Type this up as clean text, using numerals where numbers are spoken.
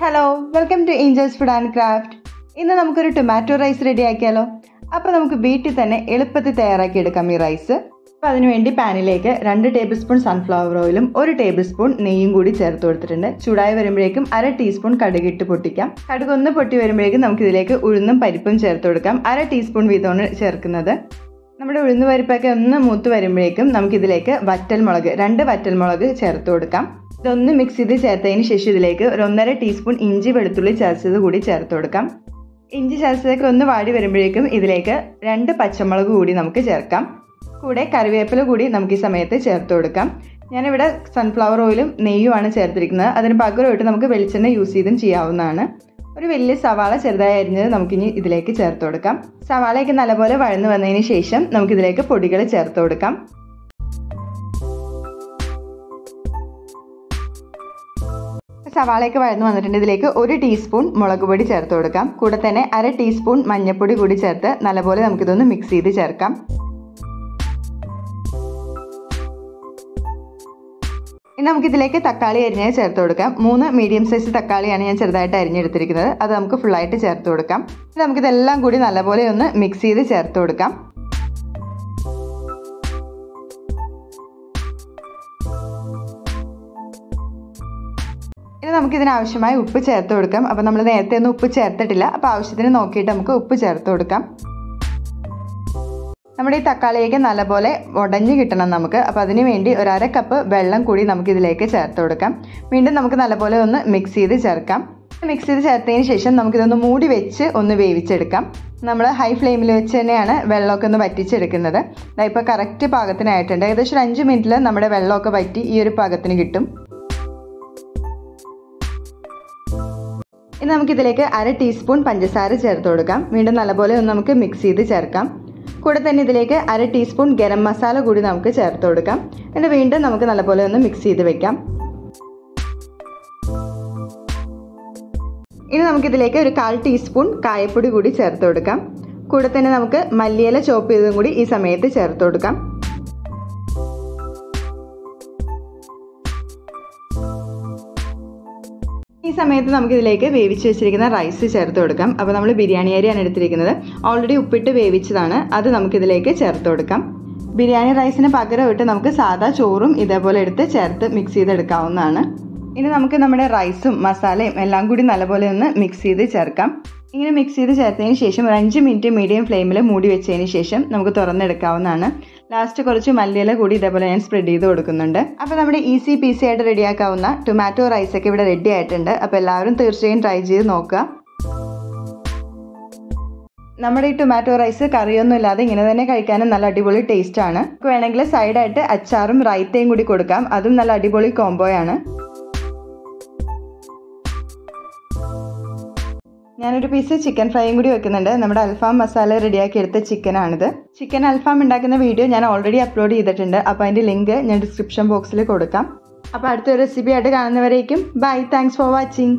Hello, welcome to Angels Food and Craft. ഇന്ന് നമുക്കൊരു tomato rice ready ആക്കിയാലോ. അപ്പോൾ നമുക്ക് വീട്ടിൽ തന്നെ എളുപ്പത്തിൽ തയ്യാറാക്കി എടുക്കാം ഈ റൈസ്. അപ്പോൾ അതിനുവേണ്ടി പാനിലേക്ക് 2 ടേബിൾ സ്പൂൺ സൺഫ്ലവർ ഓയിലും 1 ടേബിൾ സ്പൂൺ നെയ്യും കൂടി ചേർത്ത് കൊടുത്തിട്ടുണ്ട്. ചൂടായി വരുമ്പോഴേക്കും 1/2 ടീസ്പൂൺ കടുകിട്ട് പൊട്ടിക്കാം. കടുക് ഒന്ന് പൊട്ടി വരുമ്പോഴേക്കും നമുക്കിതിലേക്ക് ഉഴുന്നും പരിപ്പും ചേർത്ത് കൊടുക്കാം. 1/2 ടീസ്പൂൺ വീതമാണ് ചേർക്കുന്നത്. നമ്മുടെ ഉഴുന്ന് പരിപ്പൊക്കെ ഒന്ന് മൂത്ത് വരുമ്പോഴേക്കും നമുക്കിതിലേക്ക് വറ്റൽമുളക് 2 വറ്റൽമുളക് ചേർത്ത് കൊടുക്കാം. ഇതൊന്ന് മിക്സ് ചെയ്ത് ചേർത്തതിന് ശേഷം ഇതിലേക്ക് 1.5 ടീസ്പൂൺ ഇഞ്ചി വെളുത്തുള്ളി ചതച്ചത് കൂടി ചേർത്ത് കൊടുക്കാം. ഇഞ്ചി ചതച്ചതൊക്കെ ഒന്ന് വാടി വരുമ്പോഴേക്കും ഇതിലേക്ക് 2 പച്ചമുളക് കൂടി നമുക്ക് ചേർക്കാം. കൂടെ കറിവേപ്പില കൂടി നമുക്ക് ഈ സമയത്ത് ചേർത്ത് കൊടുക്കാം. ഞാനിവിടെ സൺഫ്ലവർ ഓയിലും നെയ്യുമാണ് ചേർത്തിരിക്കുന്നത്. അതിന് പകരമായിട്ട് നമുക്ക് വെളിച്ചെണ്ണ യൂസ് ചെയ്തും ചെയ്യാവുന്നതാണ്. ഒരു വലിയ സവാള ചെറുതായി അരിഞ്ഞത് നമുക്കിനി ഇതിലേക്ക് ചേർത്ത് കൊടുക്കാം. സവാളയൊക്കെ നല്ലപോലെ വഴന്നു വന്നതിന് ശേഷം നമുക്കിതിലേക്ക് പൊടികൾ ചേർത്ത് കൊടുക്കാം. സവാളയൊക്കെ വഴന്നു വന്നിട്ടുണ്ട്. ഇതിലേക്ക് 1 ടീസ്പൂൺ മുളക് പൊടി ചേർത്ത് കൊടുക്കാം. കൂടെ തന്നെ 1/2 ടീസ്പൂൺ മഞ്ഞൾപ്പൊടി കൂടി ചേർത്ത് നല്ലപോലെ നമുക്കിതൊന്ന് മിക്സ് ചെയ്ത് ചേർക്കാം. ഇനി നമുക്കിതിലേക്ക് തക്കാളി അരിഞ്ഞത് ചേർത്ത് കൊടുക്കാം. 3 മീഡിയം സൈസ് തക്കാളിയാണ് ഞാൻ ചെറുതായിട്ട് അരിഞ്ഞെടുത്തിരിക്കുന്നത്. അത് നമുക്ക് ഫുള്ളായിട്ട് ചേർത്ത് കൊടുക്കാം. നമുക്കിതെല്ലാം കൂടി നല്ലപോലെ ഒന്ന് മിക്സ് ചെയ്ത് ചേർത്ത് കൊടുക്കാം. ഇനി നമുക്കിതിനാവശ്യമായ ഉപ്പ് ചേർത്ത് കൊടുക്കാം. അപ്പോൾ നമ്മൾ നേരത്തെ ഒന്നും ഉപ്പ് ചേർത്തിട്ടില്ല. അപ്പോൾ ആവശ്യത്തിന് നോക്കിയിട്ട് നമുക്ക് ഉപ്പ് ചേർത്ത് കൊടുക്കാം. നമ്മുടെ ഈ തക്കാളിയൊക്കെ നല്ലപോലെ ഉടഞ്ഞ് കിട്ടണം നമുക്ക്. അപ്പോൾ അതിന് വേണ്ടി 1/2 കപ്പ് വെള്ളം കൂടി നമുക്കിതിലേക്ക് ചേർത്ത് കൊടുക്കാം. വീണ്ടും നമുക്ക് നല്ലപോലെ ഒന്ന് മിക്സ് ചെയ്ത് ചേർക്കാം. മിക്സ് ചെയ്ത് ചേർത്തതിന് ശേഷം നമുക്കിതൊന്ന് മൂടി വെച്ച് ഒന്ന് വേവിച്ചെടുക്കാം. നമ്മൾ ഹൈ ഫ്ലെയിമിൽ വെച്ച് തന്നെയാണ് വെള്ളമൊക്കെ ഒന്ന് വറ്റിച്ചെടുക്കുന്നത്. ഇപ്പോൾ കറക്റ്റ് പാകത്തിനായിട്ടുണ്ട്. ഏകദേശം 5 മിനിറ്റിൽ നമ്മുടെ വെള്ളമൊക്കെ വറ്റി ഈ ഒരു പാകത്തിന് കിട്ടും. ഇനി നമുക്കിതിലേക്ക് 1/2 ടീസ്പൂൺ പഞ്ചസാര ചേർത്ത് കൊടുക്കാം. വീണ്ടും നല്ലപോലെ ഒന്ന് നമുക്ക് മിക്സ് ചെയ്ത് ചേർക്കാം. കൂടെ തന്നെ ഇതിലേക്ക് 1/2 ടീസ്പൂൺ ഗരം മസാല കൂടി നമുക്ക് ചേർത്ത് കൊടുക്കാം. എന്നിട്ട് വീണ്ടും നമുക്ക് നല്ലപോലെ ഒന്ന് മിക്സ് ചെയ്ത് വെക്കാം. ഇനി നമുക്കിതിലേക്ക് ഒരു 1/4 ടീസ്പൂൺ കായപ്പൊടി കൂടി ചേർത്ത് കൊടുക്കാം. കൂടെ തന്നെ നമുക്ക് മല്ലിയില ചോപ്പ് ചെയ്തതും കൂടി ഈ സമയത്ത് ചേർത്ത് കൊടുക്കാം. ഈ സമയത്ത് നമുക്കിതിലേക്ക് വേവിച്ച് വെച്ചിരിക്കുന്ന റൈസ് ചേർത്ത് കൊടുക്കാം. അപ്പോൾ നമ്മൾ ബിരിയാണി അരിയാണ് എടുത്തിരിക്കുന്നത്. ഓൾറെഡി ഉപ്പിട്ട് വേവിച്ചതാണ്. അത് നമുക്കിതിലേക്ക് ചേർത്ത് കൊടുക്കാം. ബിരിയാണി റൈസിന് പകരമായിട്ട് നമുക്ക് സാധാ ചോറും ഇതേപോലെ എടുത്ത് ചേർത്ത് മിക്സ് ചെയ്തെടുക്കാവുന്നതാണ്. ഇനി നമുക്ക് നമ്മുടെ റൈസും മസാലയും എല്ലാം കൂടി നല്ലപോലെ ഒന്ന് മിക്സ് ചെയ്ത് ചേർക്കാം. ഇങ്ങനെ മിക്സ് ചെയ്ത് ചേർത്തതിന് ശേഷം ഒരു 5 മിനിറ്റ് മീഡിയം ഫ്ലെയിമിൽ മൂടി വെച്ചതിന് ശേഷം നമുക്ക് തുറന്നെടുക്കാവുന്നതാണ്. ലാസ്റ്റ് കുറച്ച് മല്ലിയില കൂടി ഇതേപോലെ ഞാൻ സ്പ്രെഡ് ചെയ്ത് കൊടുക്കുന്നുണ്ട്. അപ്പോൾ നമ്മുടെ ഈസി പീസി ആയിട്ട് റെഡിയാക്കാവുന്ന ടൊമാറ്റോ റൈസൊക്കെ ഇവിടെ റെഡി ആയിട്ടുണ്ട്. അപ്പോൾ എല്ലാവരും തീർച്ചയായും ട്രൈ ചെയ്ത് നോക്കുക. നമ്മുടെ ഈ ടൊമാറ്റോ റൈസ് കറിയൊന്നും ഇല്ലാതെ ഇങ്ങനെ തന്നെ കഴിക്കാനും നല്ല അടിപൊളി ടേസ്റ്റ് ആണ്. വേണമെങ്കിൽ സൈഡായിട്ട് അച്ചാറും റൈത്തയും കൂടി കൊടുക്കാം. അതും നല്ല അടിപൊളി കോംബോയാണ്. ഞാനൊരു പീസ് ചിക്കൻ ഫ്രൈയും കൂടി വെക്കുന്നുണ്ട്. നമ്മുടെ അൽഫാം മസാല റെഡിയാക്കി എടുത്ത ചിക്കനാണിത്. ചിക്കൻ അൽഫാം ഉണ്ടാക്കുന്ന വീഡിയോ ഞാൻ ഓൾറെഡി അപ്ലോഡ് ചെയ്തിട്ടുണ്ട്. അപ്പോൾ അതിൻ്റെ ലിങ്ക് ഞാൻ ഡിസ്ക്രിപ്ഷൻ ബോക്സിൽ കൊടുക്കാം. അപ്പോൾ അടുത്തൊരു റെസിപ്പി ആയിട്ട് കാണുന്നവരേക്കും ബൈ. Thanks for watching.